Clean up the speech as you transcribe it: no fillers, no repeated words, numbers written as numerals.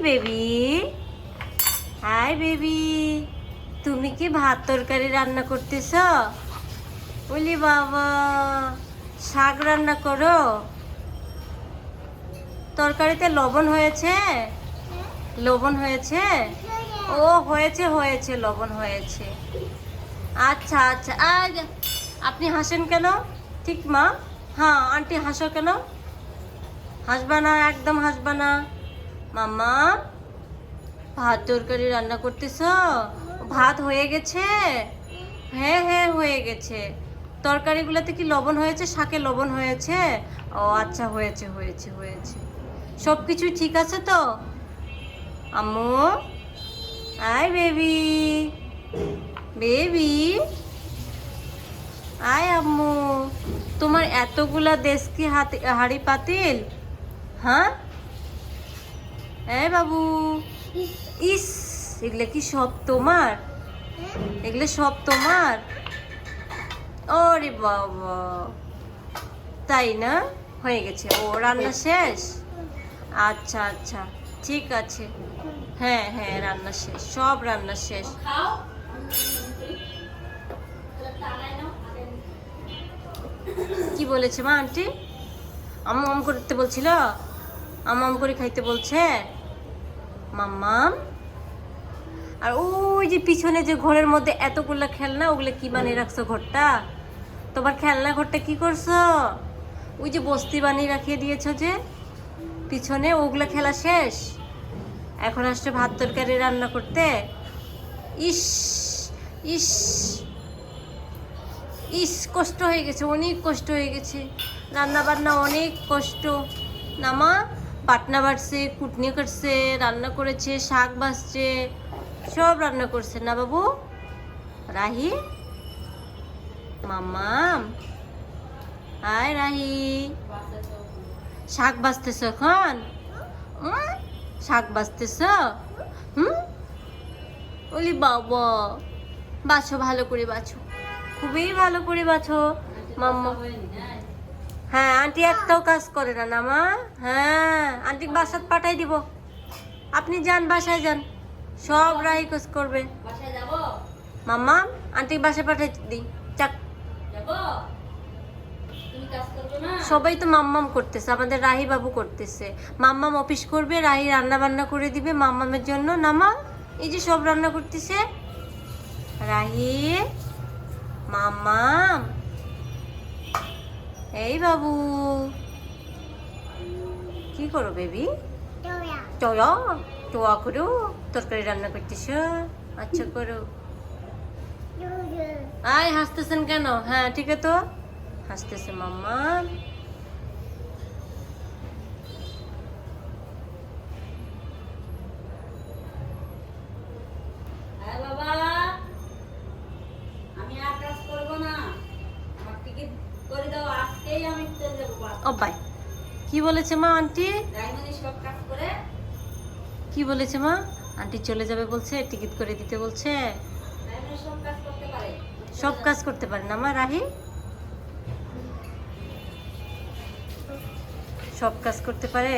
Baby, hi baby, তুমি কি ভাত তরকারি রান্না করতেছ? বলি বাবা, শাক রান্না করো? তরকারিতে লবণ হয়েছে? লবণ হয়েছে? ও হয়েছে হয়েছে, লবণ হয়েছে। আচ্ছা আচ্ছা, আজ আপনি হাসেন কেন? ঠিক মা, হ্যাঁ আন্টি হাসো কেন? হাসবা না, একদম হাসবা না। মাম্মা, ভাত তরকারি রান্না করতেছ? ভাত হয়ে গেছে? হ্যাঁ হ্যাঁ হয়ে গেছে। তরকারিগুলোতে কি লবণ হয়েছে? শাকে লবণ হয়েছে? ও আচ্ছা, হয়েছে হয়েছে হয়েছে। সব কিছু ঠিক আছে তো? আম্মু, আয় বেবি, বেবি, আয় আম্মু। তোমার এতগুলা দেশ কি হাড়ি পাতিল? হ্যাঁ এই বাবু, ইস, এগুলো কি সব তোমার? এগুলো সব তোমার? ওরে বাবা, তাই না? হয়ে গেছে? ও রান্না শেষ? আচ্ছা আচ্ছা, ঠিক আছে। হ্যাঁ হ্যাঁ, রান্না শেষ, সব রান্না শেষ। কি বলেছে মা আন্টি? আম আম করতে বলছিল? আম করে খাইতে বলছে মাম্মাম। আর ওই যে পিছনে যে ঘরের মধ্যে এতগুলা খেলনা, ওগুলো কি বানিয়ে রাখছো ঘরটা? তোমার খেলনা ঘরটা কি করছো? ওই যে বস্তি বানিয়ে রাখিয়ে দিয়েছো যে পিছনে, ওগুলা খেলা শেষ? এখন আসছে ভাত তরকারি রান্না করতে? ইস, ইস, ইস, কষ্ট হয়ে গেছে, অনেক কষ্ট হয়ে গেছে। রান্না বান্না অনেক কষ্ট না মা? পাটনা বাটছে, কুটনি কাটছে, রান্না করেছে, শাক বাছছে, সব রান্না করছে না বাবু? রাহি, মাম্মাম, আয় রাহি, শাক বাছতেছ এখন? শাক বাছতেছ? ওলি বাবা, বাছো, ভালো করে বাছো, খুবই ভালো করে বাছো মাম্মা। হ্যাঁ, আন্টি একটাও কাজ করে না না মা? হ্যাঁ, আন্টি বাসাত পাঠাই দিব। আপনি যান, বাসায় যান, সব রাহি কাজ করবে। মাম্মা, আন্টি বাসায় পাঠাই দিই, চাক। সবাই তো মাম্মাম করতেছে, আমাদের রাহি বাবু করতেছে। মাম্মাম অফিস করবে, রাহি রান্না বান্না করে দিবে মাম্মামের জন্য না মা? এই যে সব রান্না করতেছে রাহি, মাম্মাম, এই বাবু, কি করো বেবি? চলো, টোয়া করো, তরকারি রান্না করতেছ? আচ্ছা করো। আয়, হাসতেছেন কেন? হ্যাঁ ঠিক আছে তো, হাসতেছে মাম্মা। ও ভাই, কি বলেছে মা আন্টি? কি বলেছে মা আন্টি? চলে যাবে বলছে, টিকিট করে দিতে বলছে। সব কাজ করতে পারে না মা রাহি? সব কাজ করতে পারে?